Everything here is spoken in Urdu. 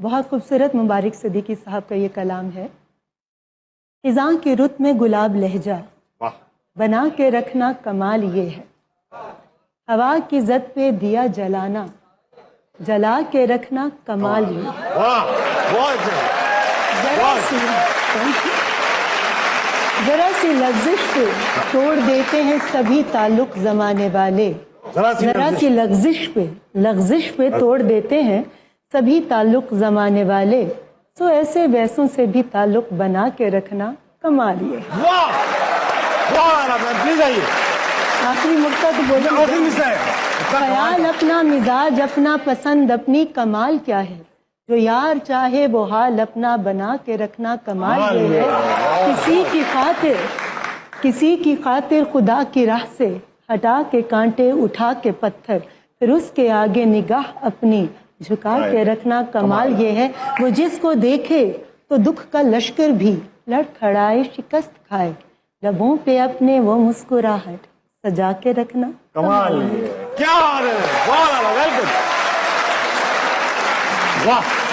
بہت خوبصورت مبارک صدیقی صاحب کا یہ کلام ہے. خزاں کی رت میں گلاب لہجہ بنا کے رکھنا کمال یہ ہے. ہوا کی زد پہ دیا جلانا جلا کے رکھنا کمال یہ ہے. ذرا سی لغزش پہ توڑ دیتے ہیں سبھی تعلق زمانے والے. ذرا سی لغزش پہ توڑ دیتے ہیں سبھی تعلق زمانے والے. سو ایسے ویسوں سے بھی تعلق بنا کے رکھنا کمال یہ ہے. آخری مقطع تو بولے خیال اپنا مزاج اپنا پسند اپنی کمال کیا ہے. جو یار چاہے وہ حال اپنا بنا کے رکھنا کمال یہ ہے. کسی کی خاطر خدا کی راہ سے ہٹا کے کانٹے اٹھا کے پتھر پھر اس کے آگے نگاہ اپنی جھکا کے رکھنا کمال یہ ہے. وہ جس کو دیکھے تو دکھ کا لشکر بھی لڑ کھڑائے شکست کھائے. لبوں پہ اپنے وہ مسکراہٹ سجا کے رکھنا کمال. کیا واہ